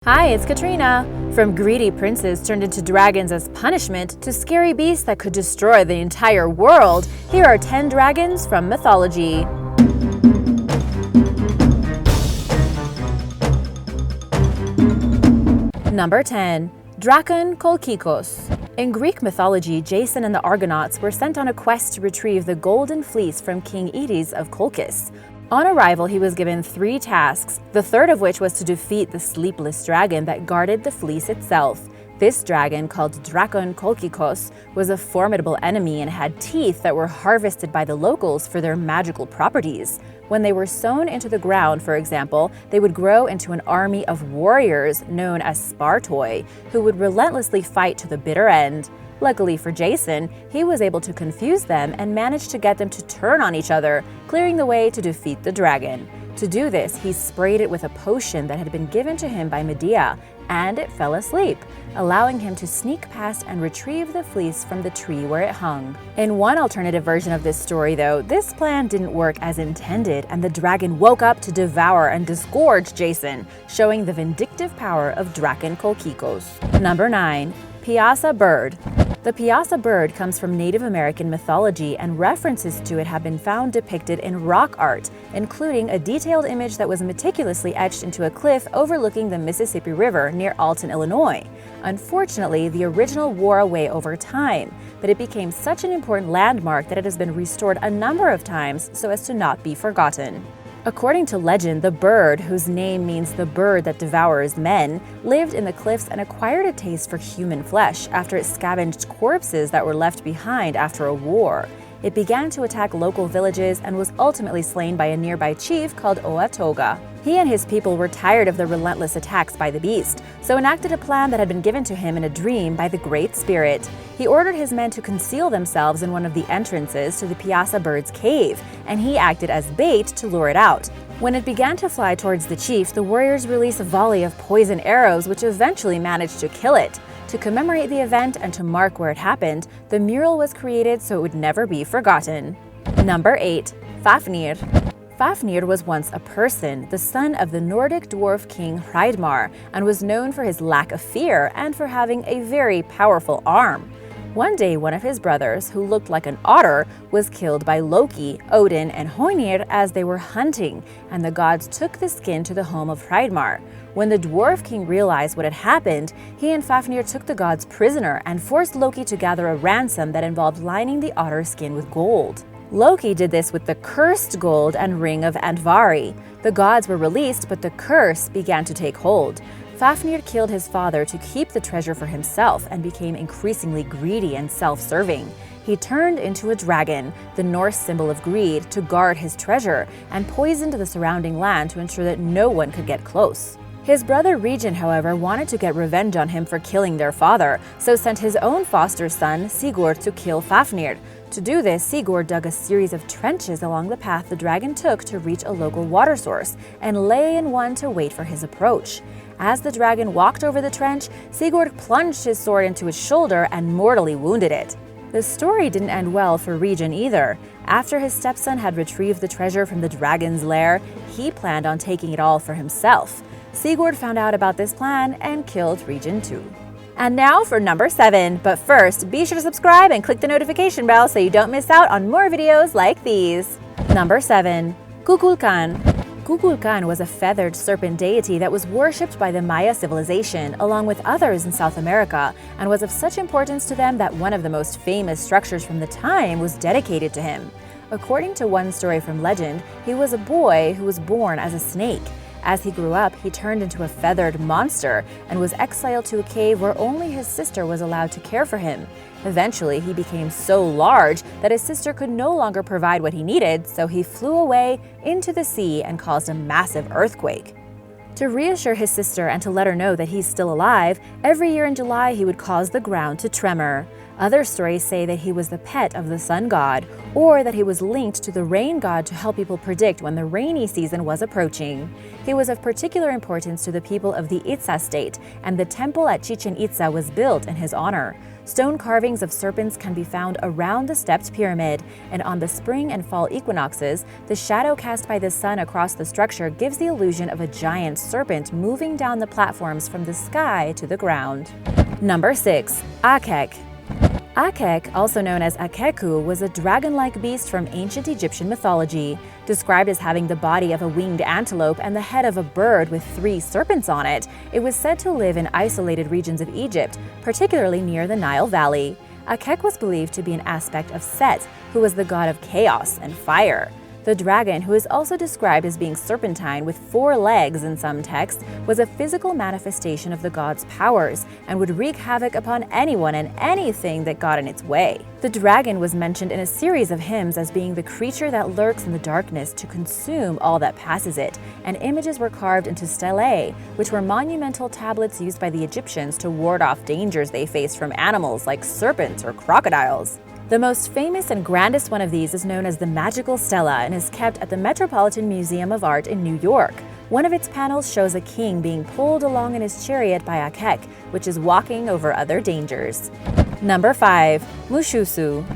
Hi, it's Katrina! From greedy princes turned into dragons as punishment to scary beasts that could destroy the entire world, here are 10 dragons from mythology. Number 10. Drakken Kolkikos. In Greek mythology, Jason and the Argonauts were sent on a quest to retrieve the golden fleece from King Aedes of Colchis. On arrival, he was given 3 tasks, the third of which was to defeat the sleepless dragon that guarded the fleece itself. This dragon, called Drakken Kolkikos, was a formidable enemy and had teeth that were harvested by the locals for their magical properties. When they were sewn into the ground, for example, they would grow into an army of warriors known as Spartoi, who would relentlessly fight to the bitter end. Luckily for Jason, he was able to confuse them and managed to get them to turn on each other, clearing the way to defeat the dragon. To do this, he sprayed it with a potion that had been given to him by Medea, and it fell asleep, allowing him to sneak past and retrieve the fleece from the tree where it hung. In one alternative version of this story, though, this plan didn't work as intended, and the dragon woke up to devour and disgorge Jason, showing the vindictive power of Drakken Kolkikos. Number 9. Piasa Bird. The Piasa Bird comes from Native American mythology, and references to it have been found depicted in rock art, including a detailed image that was meticulously etched into a cliff overlooking the Mississippi River near Alton, Illinois. Unfortunately, the original wore away over time, but it became such an important landmark that it has been restored a number of times so as to not be forgotten. According to legend, the bird, whose name means the bird that devours men, lived in the cliffs and acquired a taste for human flesh after it scavenged corpses that were left behind after a war. It began to attack local villages and was ultimately slain by a nearby chief called Oatoga. He and his people were tired of the relentless attacks by the beast, so enacted a plan that had been given to him in a dream by the Great Spirit. He ordered his men to conceal themselves in one of the entrances to the Piasa Bird's cave, and he acted as bait to lure it out. When it began to fly towards the chief, the warriors released a volley of poison arrows which eventually managed to kill it. To commemorate the event and to mark where it happened, the mural was created so it would never be forgotten. Number 8. Fafnir. Fafnir was once a person, the son of the Nordic dwarf king Hreidmar, and was known for his lack of fear and for having a very powerful arm. One day, one of his brothers, who looked like an otter, was killed by Loki, Odin, and Hoenir as they were hunting, and the gods took the skin to the home of Hreidmar. When the dwarf king realized what had happened, he and Fafnir took the gods prisoner and forced Loki to gather a ransom that involved lining the otter skin with gold. Loki did this with the cursed gold and ring of Andvari. The gods were released, but the curse began to take hold. Fafnir killed his father to keep the treasure for himself and became increasingly greedy and self-serving. He turned into a dragon, the Norse symbol of greed, to guard his treasure, and poisoned the surrounding land to ensure that no one could get close. His brother Regin, however, wanted to get revenge on him for killing their father, so sent his own foster son, Sigurd, to kill Fafnir. To do this, Sigurd dug a series of trenches along the path the dragon took to reach a local water source, and lay in one to wait for his approach. As the dragon walked over the trench, Sigurd plunged his sword into its shoulder and mortally wounded it. The story didn't end well for Regin either. After his stepson had retrieved the treasure from the dragon's lair, he planned on taking it all for himself. Sigurd found out about this plan and killed Regin too. And now for number 7, but first, be sure to subscribe and click the notification bell so you don't miss out on more videos like these. Number 7. Cuckoocan. Cuckoocan was a feathered serpent deity that was worshipped by the Maya civilization along with others in South America, and was of such importance to them that one of the most famous structures from the time was dedicated to him. According to one story from legend, he was a boy who was born as a snake. As he grew up, he turned into a feathered monster and was exiled to a cave where only his sister was allowed to care for him. Eventually, he became so large that his sister could no longer provide what he needed, so he flew away into the sea and caused a massive earthquake. To reassure his sister and to let her know that he's still alive, every year in July he would cause the ground to tremor. Other stories say that he was the pet of the sun god, or that he was linked to the rain god to help people predict when the rainy season was approaching. He was of particular importance to the people of the Itza state, and the temple at Chichen Itza was built in his honor. Stone carvings of serpents can be found around the stepped pyramid, and on the spring and fall equinoxes, the shadow cast by the sun across the structure gives the illusion of a giant serpent moving down the platforms from the sky to the ground. Number 6. Akek. Akek, also known as Akeku, was a dragon-like beast from ancient Egyptian mythology. Described as having the body of a winged antelope and the head of a bird with 3 serpents on it, it was said to live in isolated regions of Egypt, particularly near the Nile Valley. Akek was believed to be an aspect of Set, who was the god of chaos and fire. The dragon, who is also described as being serpentine with 4 legs in some texts, was a physical manifestation of the god's powers and would wreak havoc upon anyone and anything that got in its way. The dragon was mentioned in a series of hymns as being the creature that lurks in the darkness to consume all that passes it, and images were carved into stelae, which were monumental tablets used by the Egyptians to ward off dangers they faced from animals like serpents or crocodiles. The most famous and grandest one of these is known as the Magical Stela and is kept at the Metropolitan Museum of Art in New York. One of its panels shows a king being pulled along in his chariot by Akek, which is walking over other dangers. Number 5. Shu Su.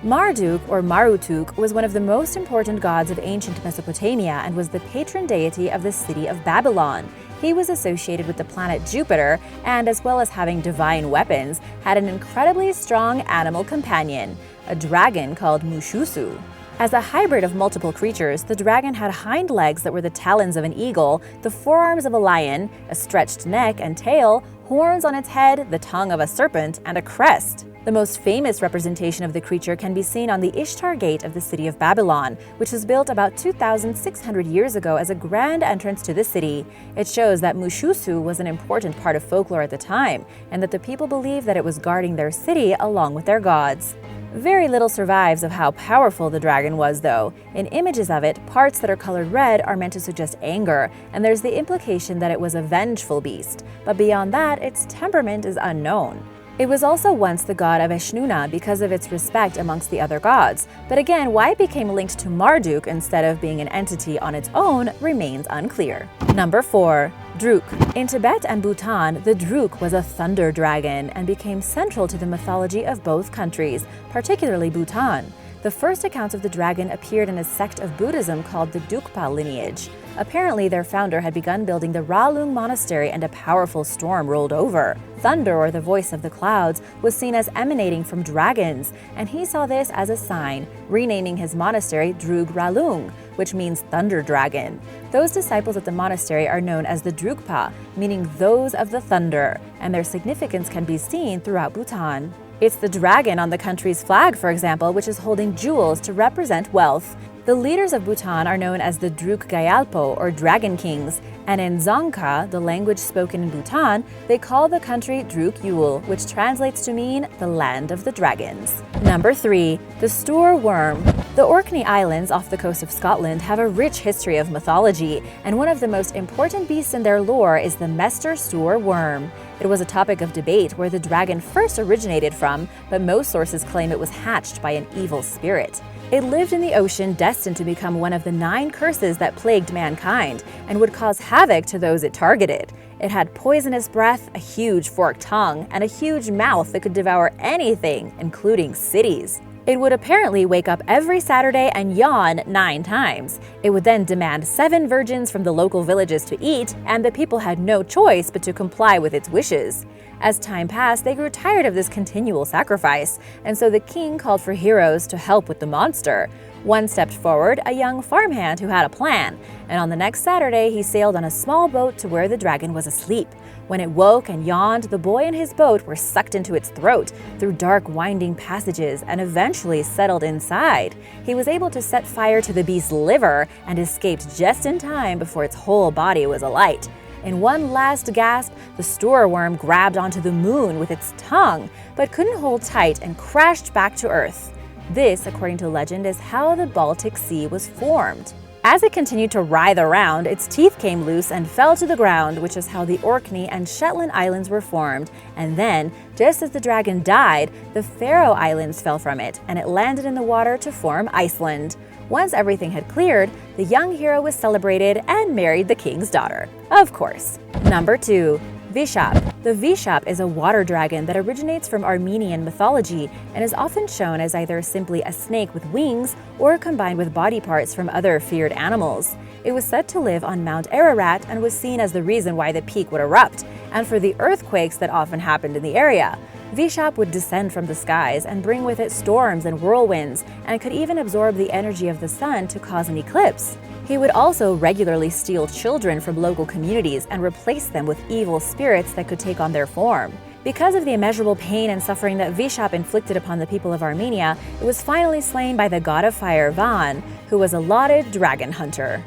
Marduk, or Marutuk, was one of the most important gods of ancient Mesopotamia and was the patron deity of the city of Babylon. He was associated with the planet Jupiter and, as well as having divine weapons, had an incredibly strong animal companion, a dragon called Shu Su. As a hybrid of multiple creatures, the dragon had hind legs that were the talons of an eagle, the forearms of a lion, a stretched neck and tail, horns on its head, the tongue of a serpent, and a crest. The most famous representation of the creature can be seen on the Ishtar Gate of the city of Babylon, which was built about 2,600 years ago as a grand entrance to the city. It shows that Shu Su was an important part of folklore at the time, and that the people believed that it was guarding their city along with their gods. Very little survives of how powerful the dragon was, though. In images of it, parts that are colored red are meant to suggest anger, and there's the implication that it was a vengeful beast. But beyond that, its temperament is unknown. It was also once the god of Eshnuna because of its respect amongst the other gods, but again, why it became linked to Marduk instead of being an entity on its own remains unclear. Number 4. Druk. In Tibet and Bhutan, the Druk was a thunder dragon and became central to the mythology of both countries, particularly Bhutan. The first accounts of the dragon appeared in a sect of Buddhism called the Drukpa lineage. Apparently, their founder had begun building the Ralung monastery and a powerful storm rolled over. Thunder, or the voice of the clouds, was seen as emanating from dragons, and he saw this as a sign, renaming his monastery Drug Ralung, which means thunder dragon. Those disciples at the monastery are known as the Drukpa, meaning those of the thunder, and their significance can be seen throughout Bhutan. It's the dragon on the country's flag, for example, which is holding jewels to represent wealth. The leaders of Bhutan are known as the Druk Gyalpo, or Dragon Kings, and in Dzongkha, the language spoken in Bhutan, they call the country Druk Yul, which translates to mean the land of the dragons. Number 3. The Stoor Worm. The Orkney Islands off the coast of Scotland have a rich history of mythology, and one of the most important beasts in their lore is the Mester Stoor Worm. It was a topic of debate where the dragon first originated from, but most sources claim it was hatched by an evil spirit. It lived in the ocean, destined to become one of the 9 curses that plagued mankind, and would cause havoc to those it targeted. It had poisonous breath, a huge forked tongue, and a huge mouth that could devour anything, including cities. It would apparently wake up every Saturday and yawn 9 times. It would then demand 7 virgins from the local villages to eat, and the people had no choice but to comply with its wishes. As time passed, they grew tired of this continual sacrifice, and so the king called for heroes to help with the monster. One stepped forward, a young farmhand who had a plan, and on the next Saturday he sailed on a small boat to where the dragon was asleep. When it woke and yawned, the boy and his boat were sucked into its throat through dark winding passages and eventually settled inside. He was able to set fire to the beast's liver and escaped just in time before its whole body was alight. In one last gasp, the Stoor Worm grabbed onto the moon with its tongue, but couldn't hold tight and crashed back to Earth. This, according to legend, is how the Baltic Sea was formed. As it continued to writhe around, its teeth came loose and fell to the ground, which is how the Orkney and Shetland Islands were formed. And then, just as the dragon died, the Faroe Islands fell from it, and it landed in the water to form Iceland. Once everything had cleared, the young hero was celebrated and married the king's daughter. Of course. Number 2. Vishap. The Vishap is a water dragon that originates from Armenian mythology and is often shown as either simply a snake with wings or combined with body parts from other feared animals. It was said to live on Mount Ararat and was seen as the reason why the peak would erupt, and for the earthquakes that often happened in the area. Vishap would descend from the skies and bring with it storms and whirlwinds, and could even absorb the energy of the sun to cause an eclipse. He would also regularly steal children from local communities and replace them with evil spirits that could take on their form. Because of the immeasurable pain and suffering that Vishap inflicted upon the people of Armenia, it was finally slain by the god of fire Van, who was a lauded dragon hunter.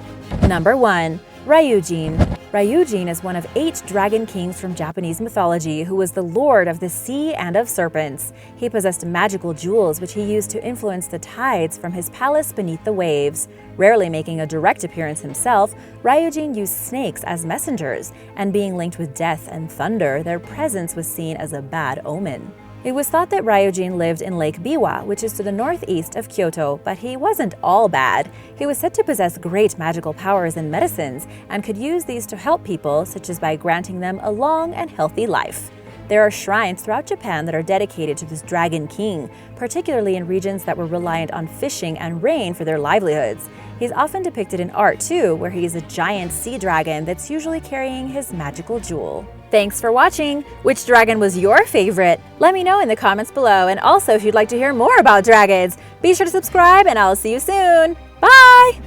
Number 1. Ryujin. Ryujin is one of 8 dragon kings from Japanese mythology who was the lord of the sea and of serpents. He possessed magical jewels which he used to influence the tides from his palace beneath the waves. Rarely making a direct appearance himself, Ryujin used snakes as messengers, and being linked with death and thunder, their presence was seen as a bad omen. It was thought that Ryujin lived in Lake Biwa, which is to the northeast of Kyoto, but he wasn't all bad. He was said to possess great magical powers and medicines, and could use these to help people, such as by granting them a long and healthy life. There are shrines throughout Japan that are dedicated to this dragon king, particularly in regions that were reliant on fishing and rain for their livelihoods. He's often depicted in art too, where he is a giant sea dragon that's usually carrying his magical jewel. Thanks for watching! Which dragon was your favorite? Let me know in the comments below, and also if you'd like to hear more about dragons, be sure to subscribe and I'll see you soon! Bye!